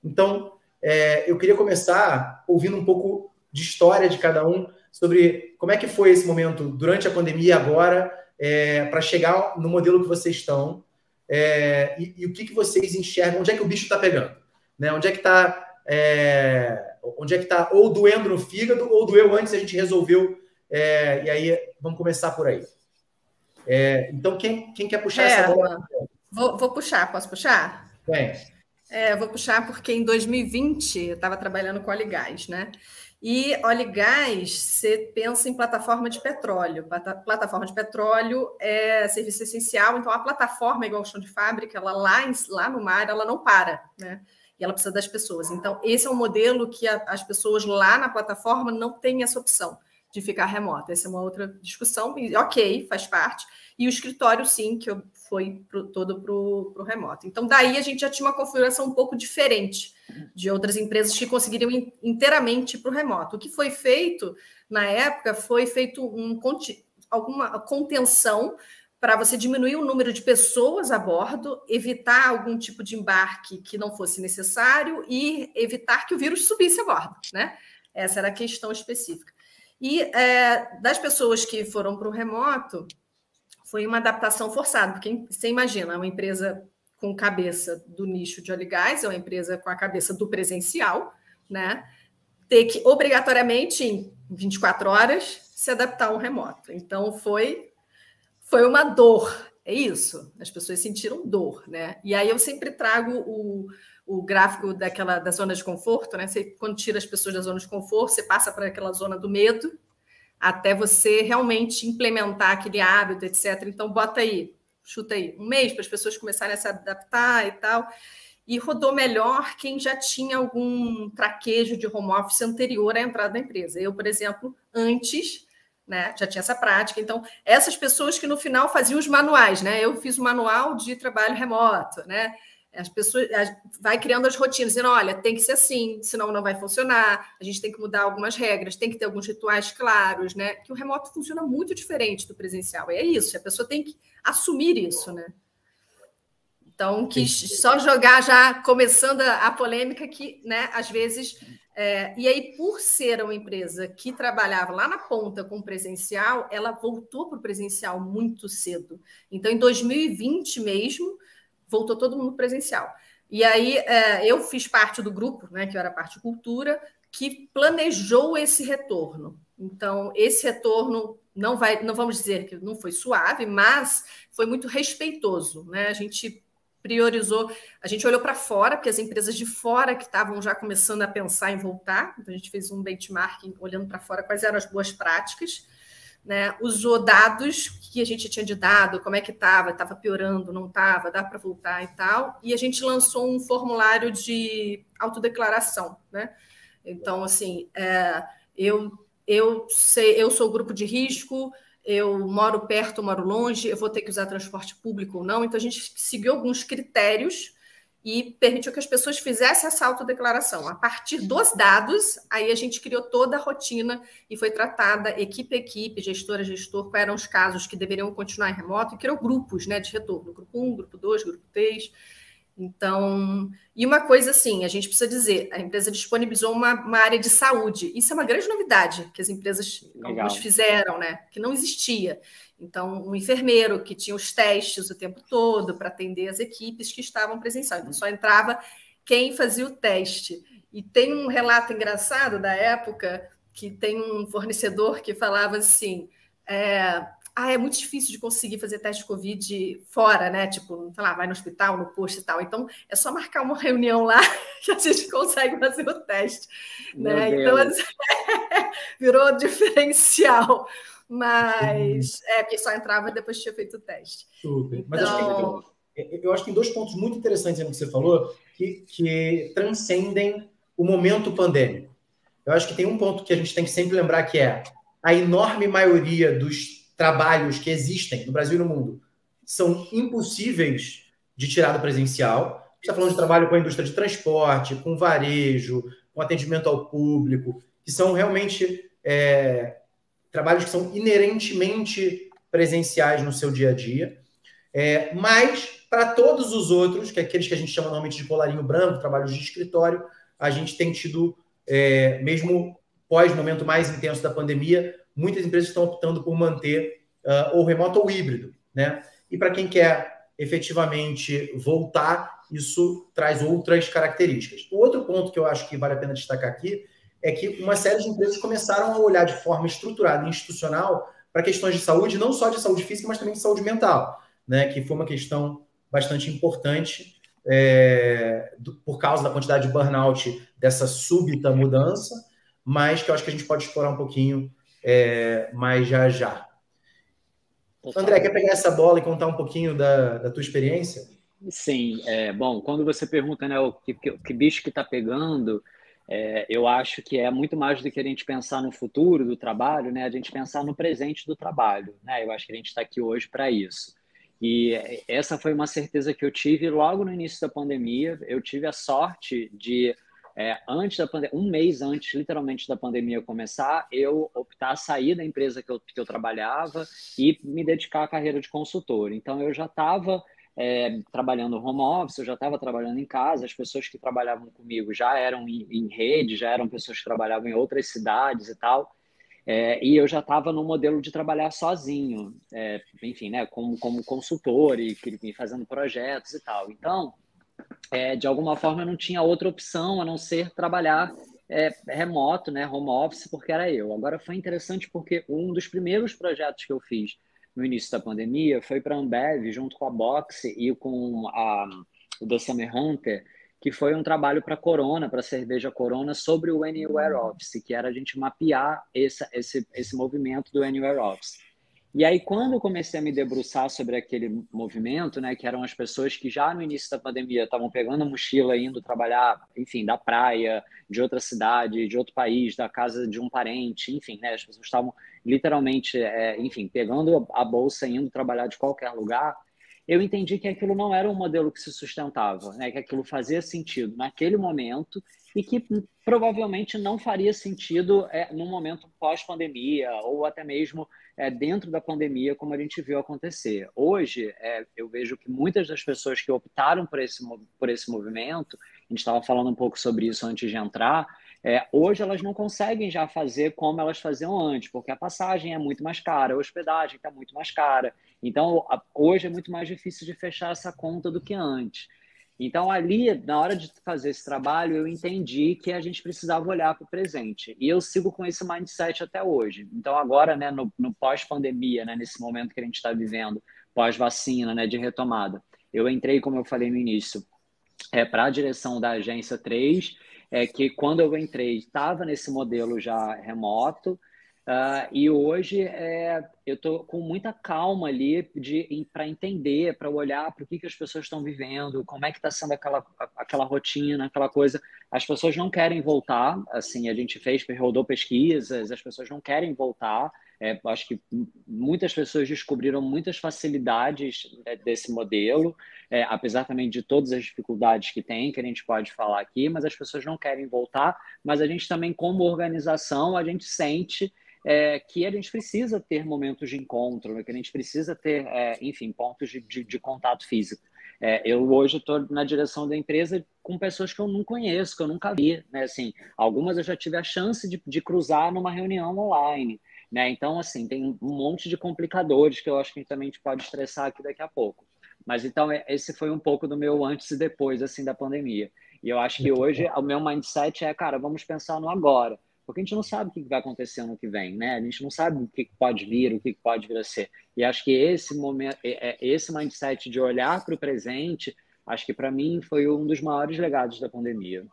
Então, eu queria começar ouvindo um pouco de história de cada um, sobre como é que foi esse momento durante a pandemia e agora, para chegar no modelo que vocês estão, e o que vocês enxergam, onde é que o bicho está pegando, né? Onde é que está ou doendo no fígado ou doeu antes, a gente resolveu, e aí vamos começar por aí. Então, quem quer puxar essa bola? Vou puxar, posso puxar? Bem. Eu vou puxar porque em 2020 eu estava trabalhando com óleo e gás, né? E óleo e gás, você pensa em plataforma de petróleo. Plataforma de petróleo é serviço essencial, então a plataforma, igual o chão de fábrica, ela lá no mar, ela não para, né? E ela precisa das pessoas. Então, esse é um modelo que as pessoas lá na plataforma não têm essa opção de ficar remota. Essa é uma outra discussão, e ok, faz parte. E o escritório, sim, que foi todo para o remoto. Então, daí a gente já tinha uma configuração um pouco diferente de outras empresas que conseguiriam inteiramente para o remoto. O que foi feito, na época, foi feito alguma contenção para você diminuir o número de pessoas a bordo, evitar algum tipo de embarque que não fosse necessário e evitar que o vírus subisse a bordo, né? Essa era a questão específica. E das pessoas que foram para o remoto, foi uma adaptação forçada, porque você imagina, uma empresa com cabeça do nicho de óleo e gás, é uma empresa com a cabeça do presencial, né? Ter que, obrigatoriamente, em 24 horas, se adaptar ao remoto. Então, foi uma dor, é isso. As pessoas sentiram dor, né? E aí eu sempre trago o gráfico da zona de conforto, né? Você, quando tira as pessoas da zona de conforto, você passa para aquela zona do medo, até você realmente implementar aquele hábito, etc. Então, bota aí, chuta aí, 1 mês para as pessoas começarem a se adaptar e tal. E rodou melhor quem já tinha algum traquejo de home office anterior à entrada da empresa. Eu, por exemplo, antes, né, já tinha essa prática. Então, essas pessoas que no final faziam os manuais, né? Eu fiz o manual de trabalho remoto, né? As pessoas vai criando as rotinas, dizendo, olha, tem que ser assim, senão não vai funcionar, a gente tem que mudar algumas regras, tem que ter alguns rituais claros, né? Que o remoto funciona muito diferente do presencial. E é isso, a pessoa tem que assumir isso, né? Então, quis só jogar já, começando a polêmica, que, né, às vezes... e aí, por ser uma empresa que trabalhava lá na ponta com presencial, ela voltou para o presencial muito cedo. Então, em 2020 mesmo, voltou todo mundo presencial. E aí eu fiz parte do grupo, né, que eu era parte de cultura, que planejou esse retorno. Então, esse retorno não vamos dizer que não foi suave, mas foi muito respeitoso, né? A gente priorizou, a gente olhou para fora, porque as empresas de fora que estavam já começando a pensar em voltar, então a gente fez um benchmarking olhando para fora quais eram as boas práticas, né? Usou dados que a gente tinha de dado, como é que estava piorando, não estava, dá para voltar e tal, e a gente lançou um formulário de autodeclaração, né? Então, assim, eu sou grupo de risco, eu moro perto, moro longe, eu vou ter que usar transporte público ou não, então a gente seguiu alguns critérios e permitiu que as pessoas fizessem essa autodeclaração. A partir dos dados, aí a gente criou toda a rotina e foi tratada equipe a equipe, gestora a gestor, quais eram os casos que deveriam continuar em remoto, e criou grupos, né, de retorno, grupo 1, grupo 2, grupo 3. Então, e uma coisa assim, a gente precisa dizer, a empresa disponibilizou uma área de saúde. Isso é uma grande novidade que as empresas algumas fizeram, né, que não existia. Então, um enfermeiro que tinha os testes o tempo todo para atender as equipes que estavam presenciais. Então, só entrava quem fazia o teste. E tem um relato engraçado da época que tem um fornecedor que falava assim, é muito difícil de conseguir fazer teste de Covid fora, né? Tipo, sei lá, vai no hospital, no posto e tal. Então, é só marcar uma reunião lá que a gente consegue fazer o teste. Né? Então, virou diferencial. Mas porque só entrava depois que tinha feito o teste. Super. Então... Mas eu acho que tem 2 pontos muito interessantes no que você falou que transcendem o momento pandêmico. Eu acho que tem um ponto que a gente tem que sempre lembrar, que é a enorme maioria dos trabalhos que existem no Brasil e no mundo são impossíveis de tirar do presencial. A gente está falando de trabalho com a indústria de transporte, com varejo, com atendimento ao público, que são realmente trabalhos que são inerentemente presenciais no seu dia a dia. Mas Para todos os outros, que é aqueles que a gente chama normalmente de colarinho branco, trabalhos de escritório, a gente tem tido, mesmo pós-momento mais intenso da pandemia, muitas empresas estão optando por manter ou remoto ou híbrido, né? E para quem quer efetivamente voltar, isso traz outras características. O outro ponto que eu acho que vale a pena destacar aqui é que uma série de empresas começaram a olhar de forma estruturada e institucional para questões de saúde, não só de saúde física, mas também de saúde mental, né? Que foi uma questão bastante importante por causa da quantidade de burnout dessa súbita mudança, mas que eu acho que a gente pode explorar um pouquinho mais já. André, quer pegar essa bola e contar um pouquinho da tua experiência? Sim, bom, quando você pergunta, né, que bicho que está pegando, eu acho que é muito mais do que a gente pensar no futuro do trabalho, né, a gente pensar no presente do trabalho, né, eu acho que a gente está aqui hoje para isso. E essa foi uma certeza que eu tive logo no início da pandemia. Eu tive a sorte de, antes da um mês antes, literalmente, da pandemia começar, eu optar a sair da empresa que eu trabalhava e me dedicar à carreira de consultor. Então, eu já estava trabalhando home office, eu já estava trabalhando em casa, as pessoas que trabalhavam comigo já eram em rede, já eram pessoas que trabalhavam em outras cidades e tal. E eu já estava no modelo de trabalhar sozinho, enfim, né, como consultor e fazendo projetos e tal. Então, de alguma forma, eu não tinha outra opção a não ser trabalhar remoto, né, home office, porque era eu. Agora, foi interessante porque um dos primeiros projetos que eu fiz no início da pandemia foi para a Ambev, junto com a Boxe e com o The Summer Hunter, que foi um trabalho para a Corona, para a cerveja Corona, sobre o Anywhere Office, que era a gente mapear esse movimento do Anywhere Office. E aí, quando eu comecei a me debruçar sobre aquele movimento, né, que eram as pessoas que já no início da pandemia estavam pegando a mochila, indo trabalhar, enfim, da praia, de outra cidade, de outro país, da casa de um parente, enfim, né, as pessoas estavam literalmente, enfim, pegando a bolsa e indo trabalhar de qualquer lugar, eu entendi que aquilo não era um modelo que se sustentava, né? Que aquilo fazia sentido naquele momento e que provavelmente não faria sentido no momento pós-pandemia ou até mesmo dentro da pandemia, como a gente viu acontecer. Hoje, eu vejo que muitas das pessoas que optaram por esse movimento, a gente estava falando um pouco sobre isso antes de entrar, hoje elas não conseguem já fazer como elas faziam antes, porque a passagem é muito mais cara, a hospedagem está muito mais cara. Então, hoje é muito mais difícil de fechar essa conta do que antes. Então, ali, na hora de fazer esse trabalho, eu entendi que a gente precisava olhar para o presente. E eu sigo com esse mindset até hoje. Então, agora, né, no pós-pandemia, né, nesse momento que a gente está vivendo, pós-vacina, né, de retomada, eu entrei, como eu falei no início, para a direção da Agência 3, que quando eu entrei, estava nesse modelo já remoto, e hoje eu estou com muita calma ali para entender, para olhar para o que as pessoas estão vivendo, como é que está sendo aquela rotina, aquela coisa. As pessoas não querem voltar, assim, a gente rodou pesquisas, as pessoas não querem voltar. Acho que muitas pessoas descobriram muitas facilidades desse modelo, apesar também de todas as dificuldades que tem, que a gente pode falar aqui, mas as pessoas não querem voltar, mas a gente também, como organização, a gente sente que a gente precisa ter momentos de encontro, né? Que a gente precisa ter, enfim, pontos de contato físico. Eu hoje estou na direção da empresa com pessoas que eu não conheço, que eu nunca vi, né? Assim, algumas eu já tive a chance de cruzar numa reunião online, né? Então, assim, tem um monte de complicadores que eu acho que a gente também pode estressar aqui daqui a pouco. Mas, então, esse foi um pouco do meu antes e depois, assim, da pandemia. E eu acho que hoje o meu mindset cara, vamos pensar no agora. Porque a gente não sabe o que vai acontecer no que vem, né? A gente não sabe o que pode vir, o que pode vir a ser. E acho que esse momento, esse mindset de olhar para o presente, acho que para mim foi um dos maiores legados da pandemia.